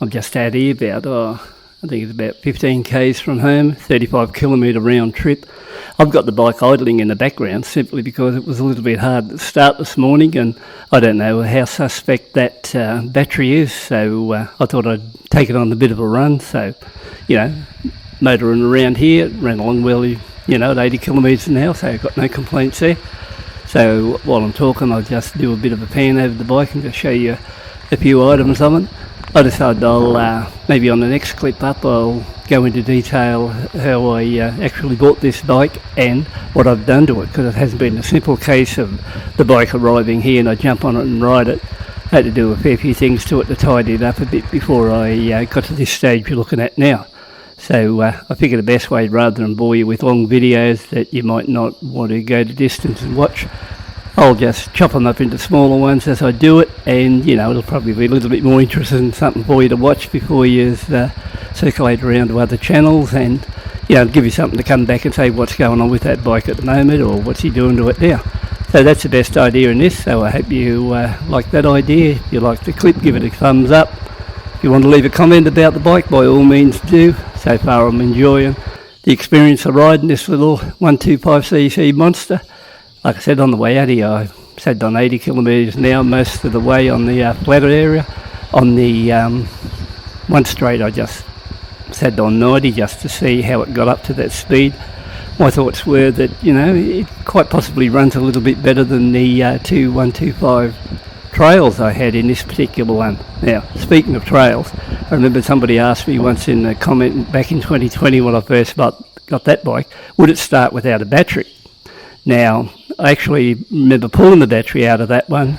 I'm just out here I think it's about 15 k's from home, 35 kilometre round trip. I've got the bike idling in the background simply because it was a little bit hard to start this morning, and I don't know how suspect that battery is, so I thought I'd take it on a bit of a run. So, motoring around here, ran along well, at 80 kilometres an hour, so I've got no complaints there. So while I'm talking, I'll just do a bit of a pan over the bike and just show you a few items of it. I decided I'll, maybe on the next clip up, I'll go into detail how I actually bought this bike and what I've done to it, because it hasn't been a simple case of the bike arriving here and I jump on it and ride it. I had to do a fair few things to it to tidy it up a bit before I got to this stage you're looking at now. So I figured the best way, rather than bore you with long videos that you might not want to go to distance and watch, I'll just chop them up into smaller ones as I do it, and it'll probably be a little bit more interesting, something for you to watch before you circulate around to other channels, and give you something to come back and say what's going on with that bike at the moment, or what's he doing to it now. So that's the best idea in this, so I hope you like that idea. If you like the clip, give it a thumbs up. If you want to leave a comment about the bike, by all means do. So far I'm enjoying the experience of riding this little 125cc monster. Like I said, on the way out here, I sat on 80 kilometres an hour most of the way on the flatter area. On the one straight, I just sat on 90 just to see how it got up to that speed. My thoughts were that, it quite possibly runs a little bit better than the two 125 trails I had in this particular one. Now, speaking of trails, I remember somebody asked me once in a comment back in 2020 when I first got that bike, would it start without a battery? Now, I actually remember pulling the battery out of that one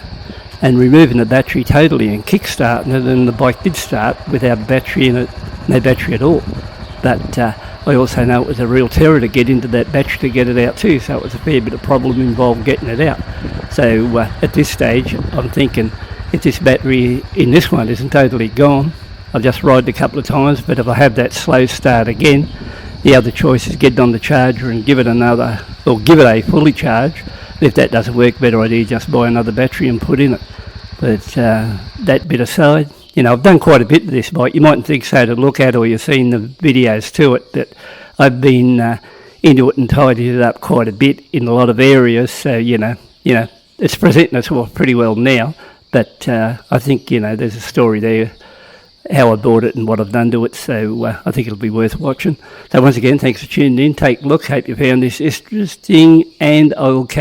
and removing the battery totally and kick-starting it, and the bike did start without a battery in it, no battery at all. But I also know it was a real terror to get into that battery to get it out too, so it was a fair bit of problem involved getting it out. So at this stage, I'm thinking if this battery in this one isn't totally gone, I'll just ride it a couple of times, but if I have that slow start again, the other choice is get it on the charger and give it a fully charge. If that doesn't work, better idea just buy another battery and put in it. But that bit aside, I've done quite a bit with this bike. You mightn't think so to look at, or you've seen the videos to it, but I've been into it and tidied it up quite a bit in a lot of areas. So, it's presenting itself pretty well now. But I think, there's a story there, how I bought it and what I've done to it, so I think it'll be worth watching. So once again, thanks for tuning in. Take a look. Hope you found this interesting, and I will catch